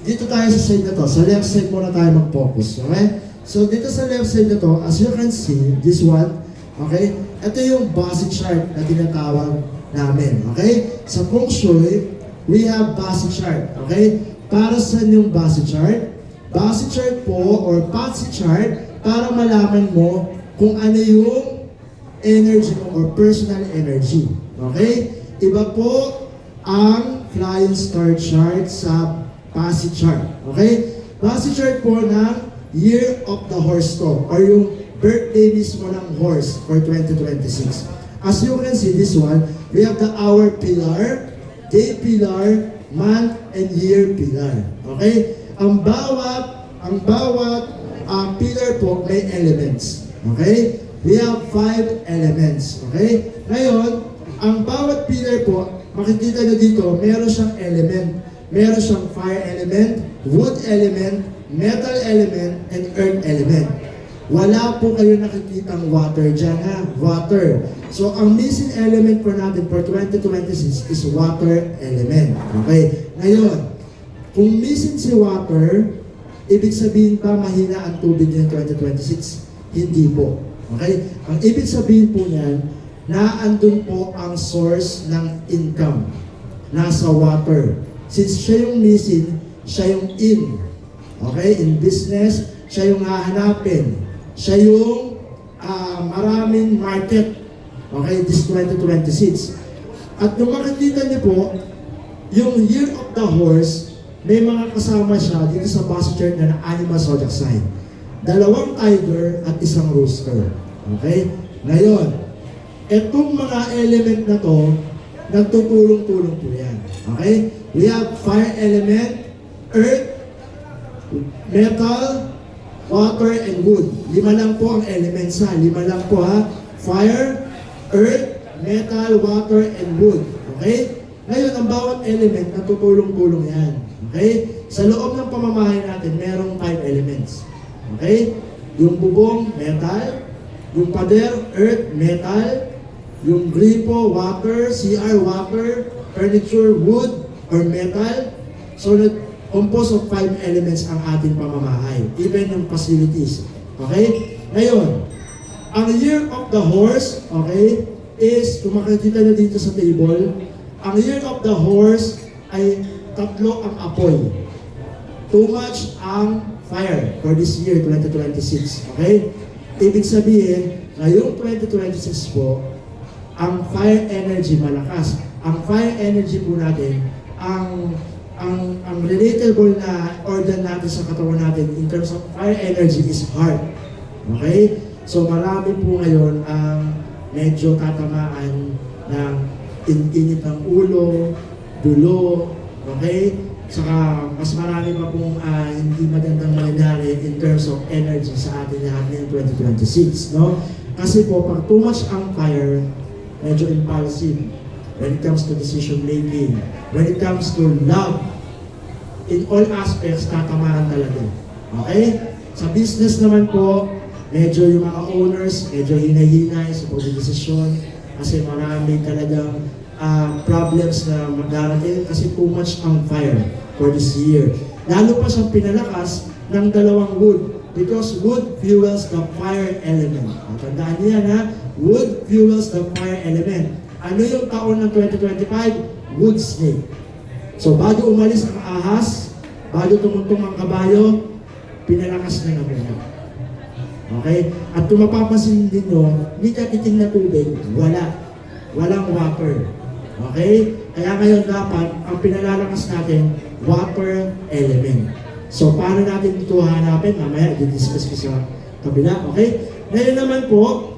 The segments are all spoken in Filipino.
dito tayo sa side na to. Sa left side muna tayo mag-focus. Okay? So, dito sa left side na to, as you can see, this one, okay? Ito yung basic chart na tinatawag namin. Okay? Sa feng shui, we have basic chart. Okay? Para sa yung basic chart? Basic chart po, or patsy chart, para malaman mo kung ano yung energy mo or personal energy. Okay? Iba po ang flying star chart sa Basic chart. Okay? Basic chart po ng Year of the Horse to, or yung birthday mismo ng horse for 2026. As you can see, this one, we have the hour pillar, day pillar, month, and year pillar. Okay? Ang bawat pillar po may elements. Okay? We have 5 elements. Okay? Ngayon, ang bawat pillar po, makikita nyo dito, meron siyang element. Meron siyang fire element, wood element, metal element, and earth element. Wala po kayo nakikitang water dyan, ha? Water. So, ang missing element po natin for 2026 is water element. Okay? Ngayon, kung missing si water, ibig sabihin pa mahina ang tubig niya 2026? Hindi po. Okay? Ang ibig sabihin po niyan, na andun po ang source ng income. Nasa water. Since siya yung missing, siya yung in. Okay? In business, siya yung hahanapin. Siya yung maraming market. Okay? This 2026. At nung makikita niyo po, yung Year of the Horse, may mga kasama siya dito sa basic chart na animal zodiac sign. 2 tiger at 1 rooster. Okay? Ngayon, etong mga element na to, nagtutulong-tulong po yan. Okay? We have fire element, earth, metal, water, and wood. 5 lang po ang elements ha. 5 lang po ha. Fire, earth, metal, water, and wood. Okay? Ngayon, ang bawat element, nagtutulong-tulong yan. Okay? Sa loob ng pamamahay natin, merong 5 elements. Okay? Yung bubong, metal. Yung pader, earth, metal. Yung gripo, water, CR, water, furniture, wood, or metal. So, composed of 5 elements ang ating pamamahay. Even yung facilities. Okay? Ngayon, ang Year of the Horse, okay, is, kung makikita nyo dito sa table, ang Year of the Horse ay 3 ang apoy. Too much ang fire for this year, 2026. Okay? Ibig sabihin, ngayong 2026 po, ang fire energy malakas. Ang fire energy po natin, ang relatable na organ natin sa katawan natin in terms of fire energy is heart. Okay? So marami po ngayon ang medyo tatamaan ng init ng ulo, dulo, okay? Saka mas marami pa pong hindi magandang mangyayari in terms of energy sa atin lahat ngayong 2026, no? Kasi po, pag too much ang fire, medyo impulsive when it comes to decision making, when it comes to love, in all aspects, tatamaan talaga. Okay? Sa business naman po, medyo yung mga owners, medyo hinay-hinay sa pagdedesisyon kasi marami talagang problems na magdarating kasi too much ang fire for this year. Lalo pa siyang pinalakas ng 2 wood because wood fuels the fire element. Tandaan niyo yan ha, wood fuels the fire element. Ano yung taon ng 2025? Wood snake. So bago umalis ang ahas, bago tumuntong ang kabayo, pinalakas na naman yan. Okay? At kung mapapansin din nyo, hindi katiting na tubig, walang water. Okay? Kaya ngayon dapat, ang pinalalakas natin, water element. So, paano natin ito hanapin? Mamaya, i-discuss ko sa kabila. Okay? Ngayon naman po,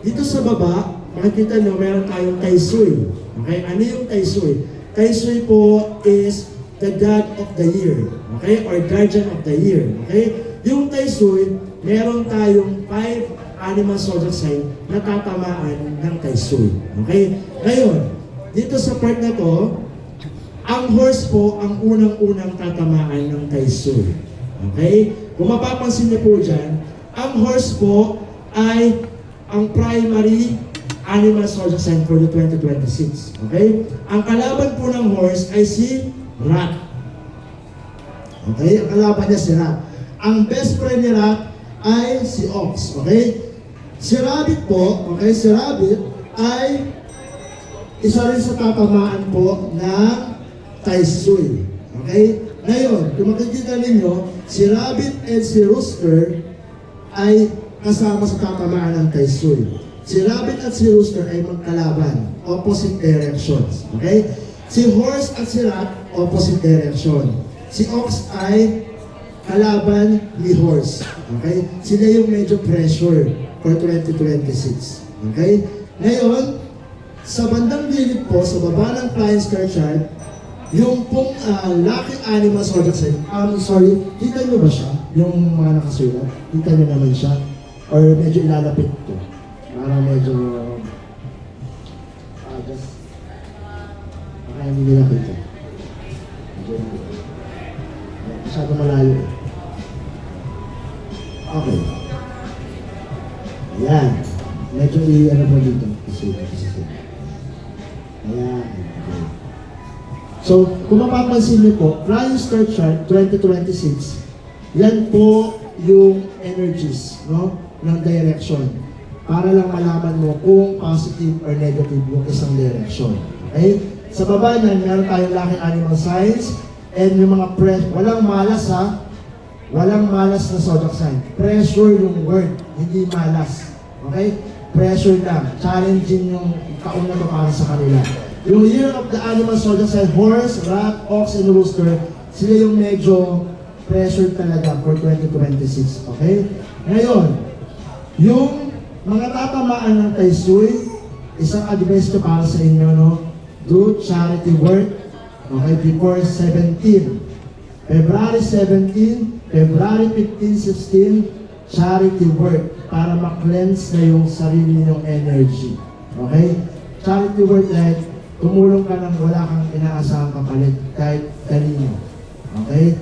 dito sa baba, makikita nyo, meron tayong Tai Sui. Okay? Ano yung Tai Sui? Tai Sui po is the God of the year. Okay? Or guardian of the year. Okay? Yung Tai Sui, meron tayong 5 animal zodiac sign na tatamaan ng Tai Sui. Okay? Ngayon, dito sa part na to, ang horse po ang unang-unang tatamaan ng Tai Sui. Okay? Kung mapapansin niyo po dyan, ang horse po ay ang primary animal zodiac sign for the 2026. Okay? Ang kalaban po ng horse ay si rat. Okay? Ang kalaban niya si Rat. Ang best friend ni Rat ay si Ox. Okay? Si Rabbit po, okay, si Rabbit ay isa rin sa tatamaan po ng Tai Sui. Okay? Ngayon, kung makikita ninyo, si Rabbit and si Rooster ay kasama sa tatamaan ng Tai Sui. Si Rabbit at si Rooster ay magkalaban, opposite directions. Okay? Si Horse at si Rat, opposite direction. Si Ox ay kalaban ni Horse. Okay? Sila yung medyo pressure for 2026. Okay? Ngayon, sa bandang gilid po, sa baba ng Flying Star chart, yung pong lucky animal zodiac sign, sorry, kita nyo ba siya? Yung mga nakasulat? Kita nyo naman siya? Or medyo ilalapit ko? Para medyo, just, baka hindi nila kita. Masyado malayo eh. Okay. Ayan. Medyo ano po dito. Ayan. Okay. So, kung mapapansin niyo po, Flying Star Chart 2026, yan po yung energies, no, ng direction. Para lang malaman mo kung positive or negative yung isang direction. Okay? Sa baba niyan, meron tayong lucky animal signs and yung mga walang malas ha. Walang malas na zodiac sign. Pressure yung word, hindi malas. Okay? Pressure lang. Challenging yung taon na to para sa kanila. Yung year of the animal zodiac sign, horse, rat, ox, and rooster, sila yung medyo pressure talaga for 2026. Okay? Ngayon, yung mga tatamaan ng Tai Sui, isang advice ko para sa inyo, no? Do charity work, okay, before 17. February 17, February 15, 16, charity work para ma-cleanse na yung sarili ninyong energy. Okay? Charity work like tumulong ka nang wala kang inaasahang kapalit kahit kanino. Okay?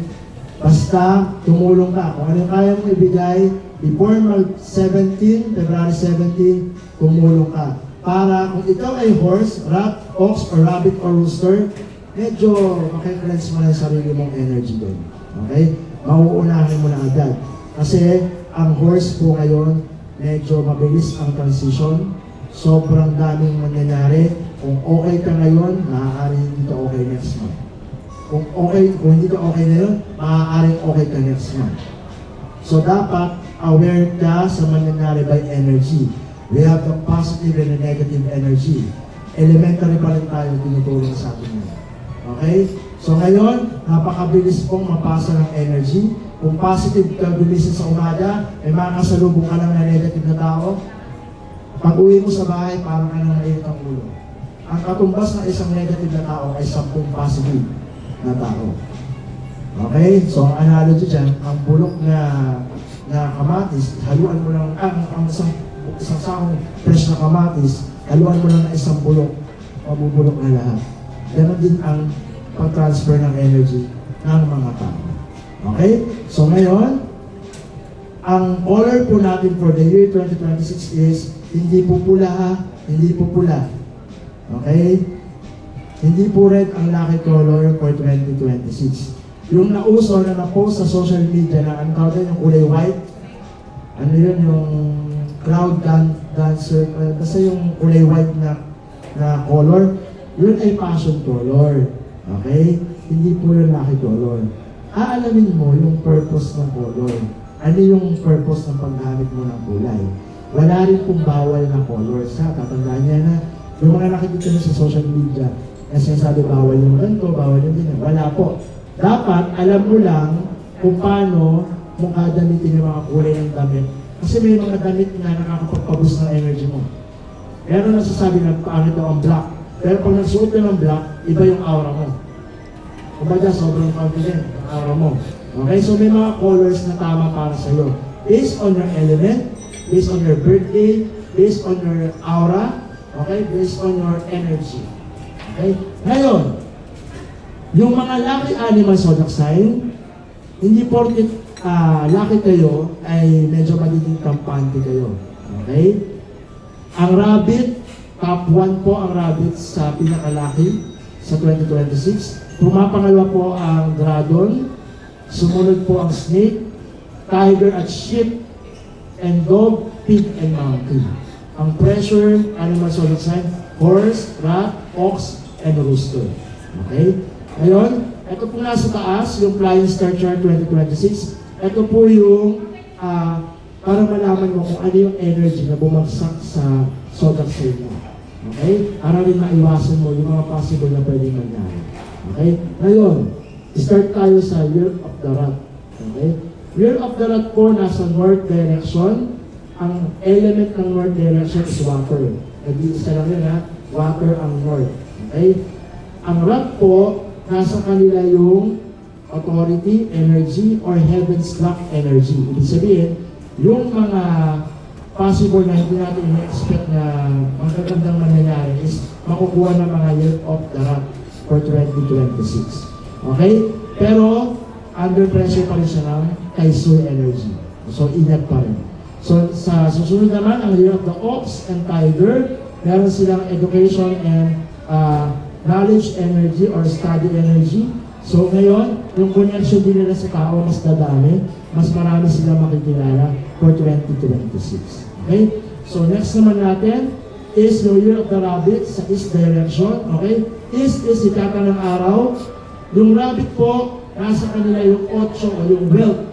Basta tumulong ka. Kung ano kaya mong ibigay, before mag-17, February 17, tumulong ka. Para kung ikaw ay horse, rat, ox, or rabbit, or rooster, medyo makiklense mo na yung sarili mong energy doon. Okay? Mauunahin mo na agad. Kasi ang horse po ngayon, medyo mabilis ang transition. Sobrang daming mangyayari. Kung okay ka ngayon, maaaring hindi ka okay next month. Kung hindi ka okay ngayon, maaaring okay ka next month. So dapat aware ka sa mangyayari by energy. We have the positive and the negative energy. Elementary pa rin tayo tinutulong sa atin ngayon. Okay? So ngayon, napakabilis pong mapasa ng energy. Kung positive ka gumising sa umaga, may makakasalubong ka lang na negative na tao. Pag uwi mo sa bahay, parang ka nang mainit ang ulo. Ang katumbas ng isang negative na tao ay 10 positive na tao. Okay? So ang analogy dyan, ang bulok na kamatis, haluan mo lang, ang isang sakong fresh na kamatis, haluan mo lang ng isang bulok, mabubulok na lahat. Ganon din ang pag-transfer ng energy ng mga tao. Okay? So ngayon, ang color po natin for the year 2026 is hindi po pula ha, hindi po pula. Okay? Hindi po red ang lucky color for 2026. Yung nauso na na-post sa social media na ang tawag yung kulay white, ano yun, yung cloud dancer, kasi yung kulay white na color, yun ay passion color. Okay? Hindi po yung lucky color. Aalamin mo yung purpose ng color. Ano yung purpose ng paggamit mo ng kulay. Wala rin pong bawal na colors. Tatandaan niya na yung mga nakikita nyo sa social media, kasi sabi bawal yung ganito, bawal yung ganyan. Wala po. Dapat alam mo lang kung paano mong gagamitin yung mga kulay ng damit. Kasi may mga damit na nakakapagpaboost ng energy mo. Meron nasasabi na pangit daw ang black. Pero pag nagsuot ka ng black, iba yung aura mo. Kumbaga, sobrang confident ang aura mo. Okay? So may mga colors na tama para sa'yo. Based on your element, based on your birthday, based on your aura, okay? Based on your energy. Okay? Ngayon, yung mga lucky animal zodiac sign, hindi porket lucky kayo, ay medyo magiging kampante kayo. Okay? Ang rabbit, top 1 po ang rabbit sa pinakalaki sa 2026. Pumapangalawa po ang dragon. Sumunod po ang snake, tiger at sheep, and dog, pig, and monkey. Ang pressure, animal zodiac sign, horse, rat, ox, and rooster. Okay? Ngayon, ito po nasa taas, yung Flying Star Chart 2026. Ito po yung para malaman mo kung ano yung energy na bumagsak sa zodiac sign mo. Okay? Para rin maiwasan mo yung mga possible na pwedeng mangyari. Okay? Ngayon, start tayo sa Year of the Rat. Okay? Year of the Rat po nasa north direction. Ang element ng north direction is water. Nag-iisa lang yun ha, water ang north. Okay? Ang rat po, nasa kanila yung authority, energy, or heaven's lock energy. Ibig sabihin, yung mga possible na hindi natin i-expect na magagandang mangyayari is makukuha ng mga year of the rat for 2026. Okay? Pero, under pressure pa rin siya ng Kaisui energy. So, ingat pa rin. So, sa susunod naman, ang year of the ox and tiger, meron silang education and knowledge energy or study energy. So, ngayon, yung connection din nila sa tao mas dadami, mas marami silang makikilala for 2026. Okay? So, next naman natin is yung year of the rabbit sa east direction. Okay? East is ikata ng araw. Yung rabbit po, nasa kanila yung 8 o yung wealth.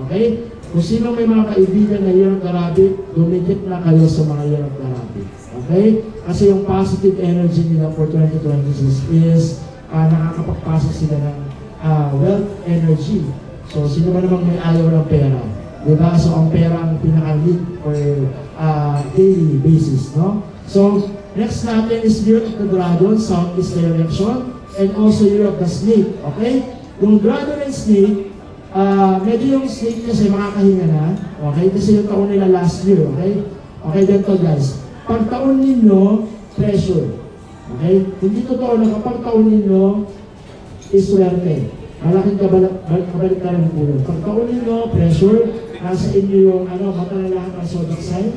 Okay? Kung sino may mga kaibigan na year of the rabbit, dumikit na kayo sa mga year of the rabbit. Okay? Kasi yung positive energy nila for 2026 is nakakapagpasa sila ng wealth energy. So, sino ba namang may ayaw ng pera? Diba? So, ang pera ang pinaka-lead for daily basis, no? So, next natin is year of the dragon, southeast direction, and also year of the snake. Okay? Yung dragon and snake, medyo yung snake kasi makakahinga na. Okay? Kasi yung taon nila last year. Okay? Okay, ganito guys. Pag taon ninyo, pressure. Okay? Hindi totoo na kapag taon ninyo, iswerte. Malaking kabalik ka ng pulo. Pag taon ninyo, pressure, nasa inyo yung mata na lahat ng zodiac sign.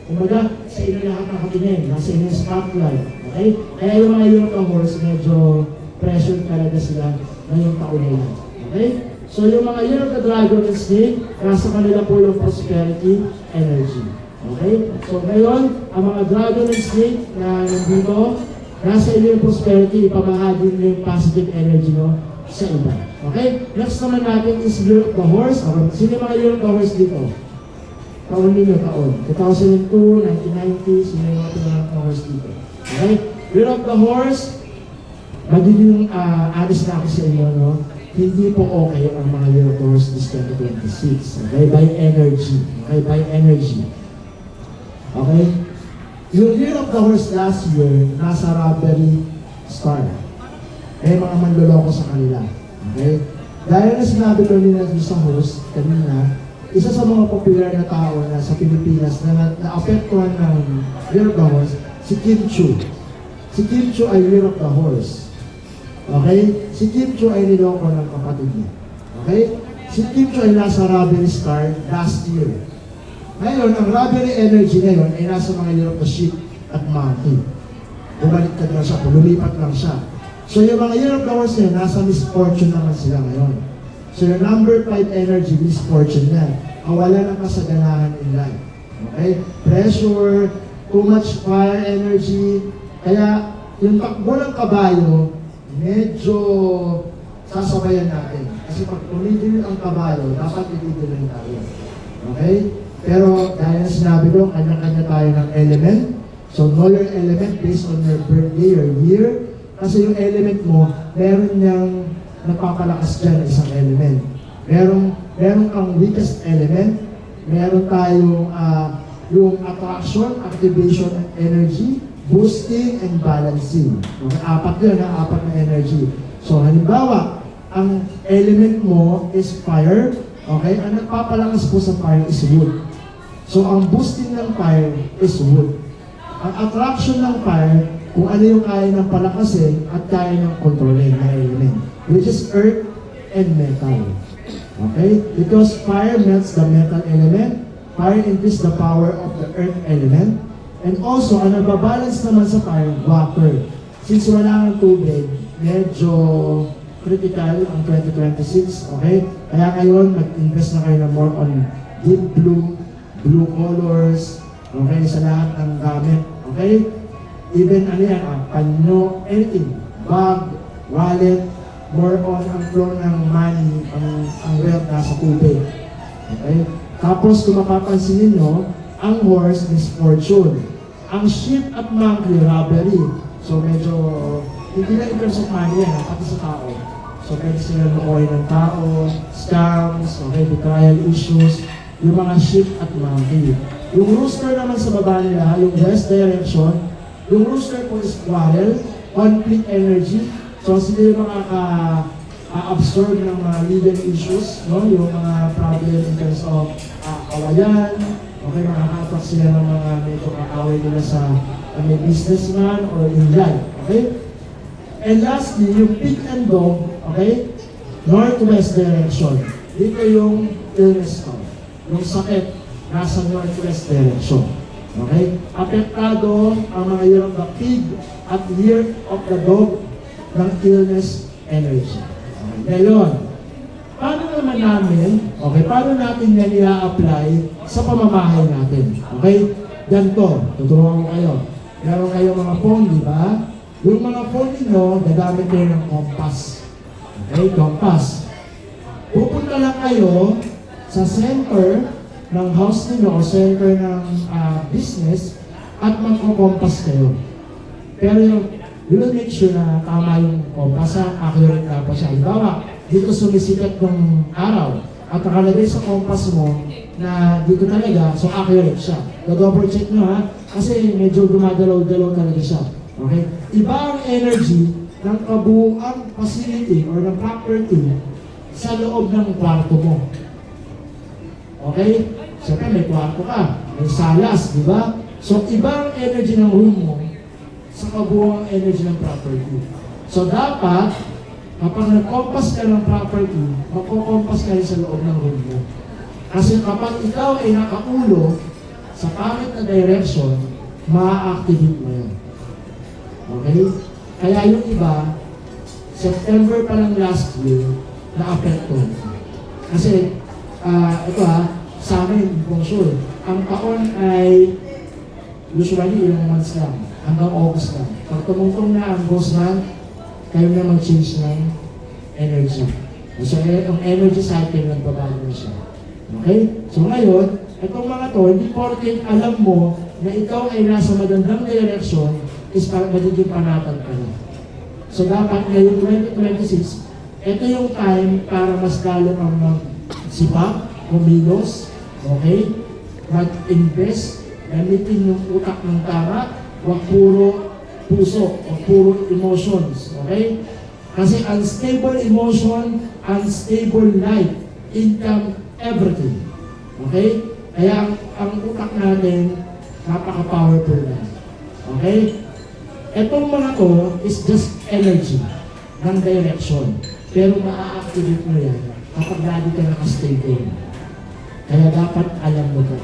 Kumbaga, sa inyo lahat ng katingin. Nasa inyo yung spotlight. Okay? Kaya yung mga year of horse, medyo pressure talaga sila ngayong taon nila. Okay? So yung mga year of the dragon and snake, nasa kanila po yung prosperity energy. Okay? So ngayon, ang mga dragon and snake na nandito, nasa inyo yung prosperity, ipamahagi nyo yung positive energy nyo sa iba. Okay? Next naman natin is year of the horse. Okay. Sino yung mga year of the horse dito? Taon ninyo, taon. 2002, 1990, sino yung mga pinanganak ng horse dito? Okay? Year of the horse, magiging honest na ako sa inyo, no? Hindi po okay ang mga year of the horse this 2026. Okay? By energy. Okay? By energy. Okay? Yung year of the horse last year, nasa robbery star. Eh, mga manloloko sa kanila. Okay? Dahil na sinabi ko nila sa horse, kanina, isa sa mga popular na tao na sa Pilipinas na naapektuhan ng year of the horse, si Kim Chiu. Si Kim Chiu ay year of the horse. Okay? Si Kim Chiu ay niloko ng kapatid niya. Okay? Si Kim Chiu ay nasa robbery star last year. Ngayon, ang robbery energy ngayon ay nasa mga year of the sheep at monkey. Bumaliktad lang siya, lumipat lang siya. So yung mga year of the horse niya, nasa misfortune naman sila ngayon. So yung number 5 energy, misfortune yan. Kawalan ng kasaganahan in life. Okay? Pressure, too much fire energy. Kaya yung takbo ng kabayo, medyo sasabayan natin. Kasi pag tumigil ang kabayo, dapat itigilin tayo. Okay? Pero dahil sinabi ko, kanya-kanya tayo ng element. So know your element based on your birthday or year. Kasi yung element mo, meron niyang nagpapalakas dyan isang element. Meron kang weakest element. Meron tayong yung attraction, activation, and energy, boosting, and balancing. Okay? Apat yun, apat na energy. So halimbawa, ang element mo is fire. Okay? Ang nagpapalakas po sa fire is wood. So ang boosting ng fire is wood. Ang attraction ng fire, kung ano yung kaya ng palakasin at kaya ng kontrolin na element, which is earth and metal. Okay? Because fire melts the metal element, fire increases the power of the earth element, and also, ang nagbabalance naman sa fire, water. Since wala ng tubig, medyo critical ang 2026, okay? Kaya ngayon, mag-invest na kayo na more on deep blue, blue colors, okay, sa lahat ng gamit, okay? Even ano yan, panyo, anything, bag, wallet, more on ang flow ng money, ang wealth nasa tubig, okay? Tapos, kung mapapansin nyo, ang horse is fortune. Ang sheep at monkey, robbery. So, medyo, hindi na in terms of money yan, pati sa tao. So, pwede sila lukoy ng tao, scams, okay, betrayal issues, yung mga sheep at monkey. Yung rooster naman sa baba nila, yung west direction, yung rooster po is quarrel, conflict energy. So, sila yung mga absorb ng mga legal issues, no? Yung mga problem in terms of kawayan, okay, makaka-attract sila ng mga medyo kaaway nila sa may businessman or in life, okay? And lastly, yung pig and dog, okay, northwest direction. Dito yung illness ko, yung sakit, nasa northwest direction, okay? Apektado ang mga year of the pig at year of the dog ng illness energy. Ngayon, paano naman namin, okay, paano natin yan i-apply sa pamamahay natin? Okay? Ganito, tuturuan ko kayo. Meron kayong mga phone, di ba? Yung mga phone ninyo, gagamit kayo ng compass. Okay, compass. Pupunta lang kayo sa center ng house ninyo o center ng business at magko-compass kayo. Pero you will make sure na tama yung compass, accurate na pa siya. Halimbawa, dito sumisikat ng araw at nakalagay sa compass mo na dito talaga, so accurate siya. Double check nyo ha, kasi medyo gumagalaw-galaw talaga siya. Okay? Iba ang energy ng kabuuang facility or ng property sa loob ng kwarto mo. Okay? Siyempre may kwarto ka, may salas, di ba? So iba ang energy ng room mo sa kabuuang energy ng property. So dapat, kapag nag-compass ka ng property, magko-compass ka rin sa loob ng room mo. Kasi kapag ikaw ay nakaulo sa pangit na direction, ma-activate mo yan. Okay? Kaya yung iba, September pa lang last year, na-apekto. Kasi, ito sa amin, kung sure, ang taon ay usually ilang months lang, hanggang August lang. Pag tumungtong na ang August month, kayo na mag-change ng energy. So, ang energy cycle lang babago na siya. Okay? So ngayon, itong mga to, hindi porket alam mo na ikaw ay nasa magandang direction, is magiging panatan ka na. So dapat ngayon 2026, ito yung time para mas lalo kang magsipag, kumilos, okay? Mag-invest, gamitin yung utak ng tama, huwag puro puso, huwag puro emotions, okay? Kasi unstable emotion, unstable life, income, everything. Okay? Kaya ang utak natin, napaka-powerful na. Okay? Etong mga to is just energy ng direction. Pero maa-activate mo yan kapag lagi ka nakastable. Kaya dapat alam mo to.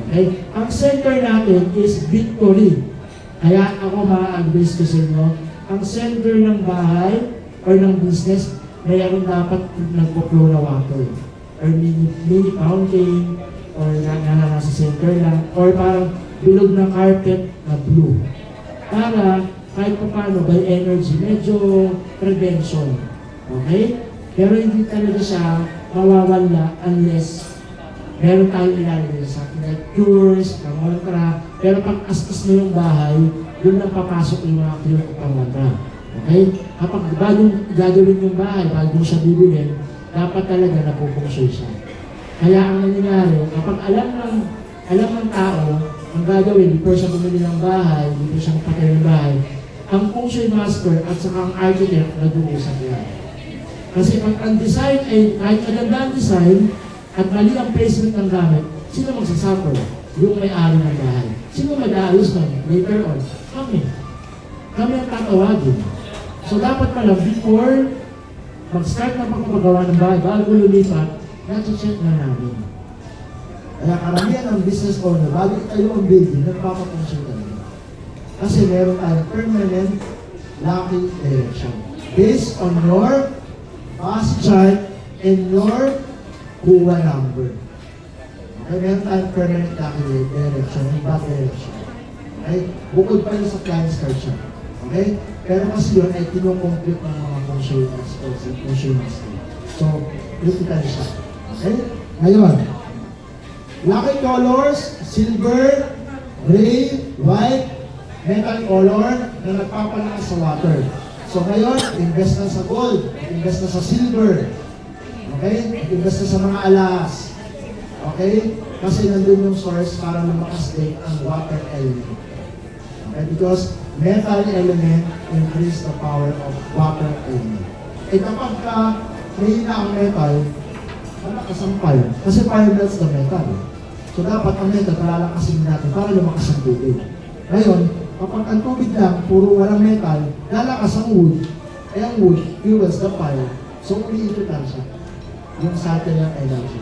Okay? Ang center natin is victory. Kaya ako ma-advise ko sa inyo, ang center ng bahay or ng business, mayroon dapat nagpo-flow na water. Or mini fountain, or nasa center lang, or parang bilog na carpet na blue. Para kahit pa paano, by energy, medyo prevention. Okay? Pero hindi talaga siya mawawala unless meron tayong ilalagay sa atin, like cures, mantra. Pero pag astas mo yung bahay, doon lang papasok yung mga cure at mantra. Okay? Kapag bagong gagawin yung bahay, bago siya bibilin, dapat talaga napupungsoy siya. Kaya ang nangyayari, kapag alam ng tao, ang gagawin, before siya bumili ng bahay, before siya patay ng bahay, ang feng shui master at saka ang architect nag-uusap yan. Kasi pag ang design ay, kahit maganda ang design, at mali ang placement ng gamit, sino magsasuffer? Yung may-ari ng bahay. Sino mag-aayos nun? Later on, kami. Kami ang tatawagin. So dapat pala, before mag-start na pagpapagawa ng bahay, bago lumipat, na-check na namin. Kaya karamihan ng business owner, bago itayo ang building, nagpapapunsin talaga. Kasi meron tayong permanent lucky direction. Based on your base chart and your kuha number. Okay, meron tayong permanent calculate direction and back direction. Okay? Bukod pa yun sa client's card siya. Okay? Pero kasi yun ay kinukompute ng mga function master. So, critical siya. Okay? Ngayon, lucky colors, silver, gray, white, metal color na nagpapalakas sa water. So ngayon, invest na sa gold, invest na sa silver. Okay? Invest na sa mga alas. Okay? Kasi nandun yung source para lumakas din ang water element. Okay? Because metal element increase the power of water element. Eh kapag mahina ang metal, malakas ang fire. Kasi fire melts the metal. So dapat ang metal palalakasin natin para lumakas ang tubig. Ngayon, kapag ang tubig lang, puro walang metal, lalakas ang wood. Eh ang wood fuels the fire. So umiikot lang siya. Yung cycle ng energy.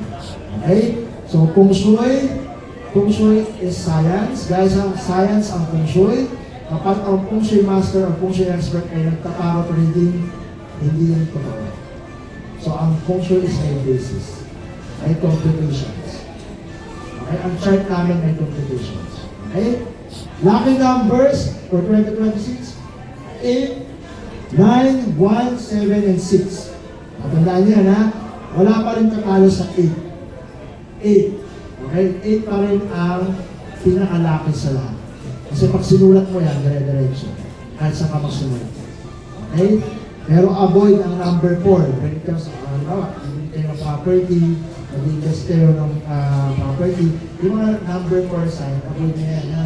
Okay? So Feng Shui is science. Guys, science ang Feng Shui. Kapag ang Feng Shui master o Feng Shui expert ay nagtatarot reading, hindi yung totoo. So ang Feng Shui is my basis. May computations. Okay? Ang chart namin may computations. Okay? Lucky numbers for 2026, 8, 9, 1, 7, and 6. Matandaan niyo ha? Wala pa rin tatalo sa 8. 8. Okay? 8 pa rin ang pinakalaki sa lahat. Kasi pag sinulat mo yan, dire-diretso. Kahit saan ka magsinulat. Okay? Pero avoid ang number 4. When it comes to, hindi kayo ng property, mag-invest kayo ng property. Yung mga number 4 sign, avoid niya yan ha?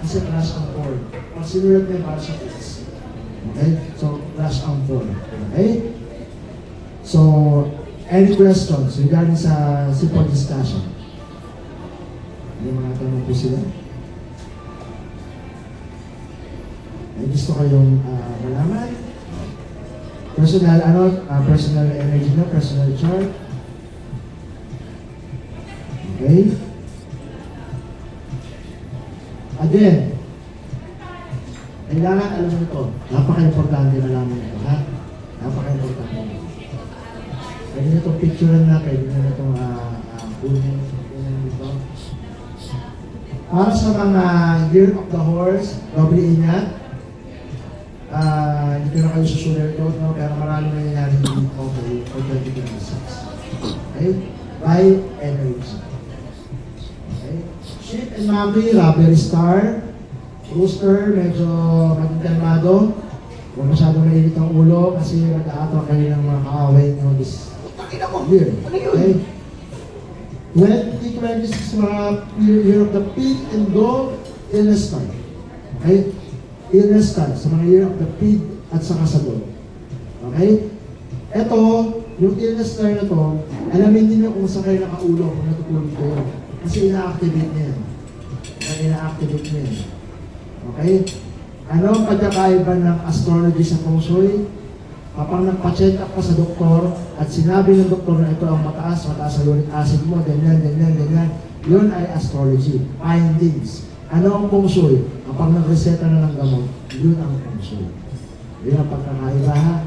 Kasi crash ang 4. Pag sinulat mo yung para sa 6. Okay? So, crash ang 4. Okay? So, any questions regarding sa simple discussion? May mga tanong po sila? May gusto kayong malaman? Personal energy na, personal chart. Okay? Again, kailangan alam mo ito. Napaka-importante na alam mo ito, ha? Napaka-importante. Pwede na itong picturean na, pwede na itong kunin dito. Para sa mga Year of the Horse, doble ingat. Hindi ko na kayo susulat ito, no? Pero marami nangyayari dito for 2026. Okay? By energy. Okay? Sheep and Maki, Rubber Star. Rooster, medyo magdalmado. Huwag masyadong mainit ang ulo kasi mag-aatro kayo ng mga kaaway nyo this year. Okay? 2026 mga year of the pig and dog, illness time. Okay? Illness time sa mga year of the pig at saka sa dog. Okay? Ito, yung illness time na to, alamin din nyo kung saan kayo nakaulo, kung natutulog kayo. Kasi ina-activate niya yan. Ina-activate niya yan. Okay? Ano ang pagkakaiba ng astrology sa Feng Shui? Kapag nagpa-check up ka sa doktor at sinabi ng doktor na ito ang mataas ang uric acid mo, ganyan, yun ay astrology. Findings. Ano ang Feng Shui? Kapag nag-reseta na ng gamot, yun ang Feng Shui. Yun ang pagkakaiba, ha?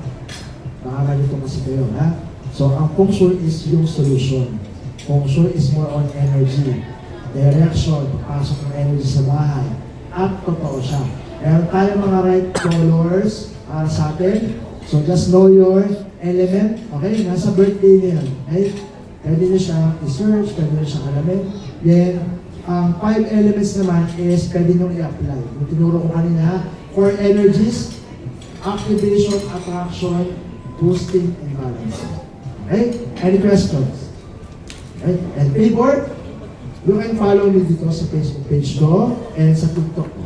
Baka ganito kasi kayo, ha? So, ang Feng Shui is yung solution. Feng Shui is more on energy, direction, pasok ng energy sa bahay. At totoo siya. Meron tayong mga right colors para sa atin. So just know your element. Okay? Nasa birthday niya yan. Okay? Pwede nyo siya i-search, pwede nyo siya alamin. Then, ang 5 elements naman is pwede nyo i-apply. Yung tinuro ko kanina, 4 energies, activation, attraction, boosting, and balancing. Okay? Any questions? Okay? And favor, you can follow me dito sa Facebook page ko and sa TikTok ko.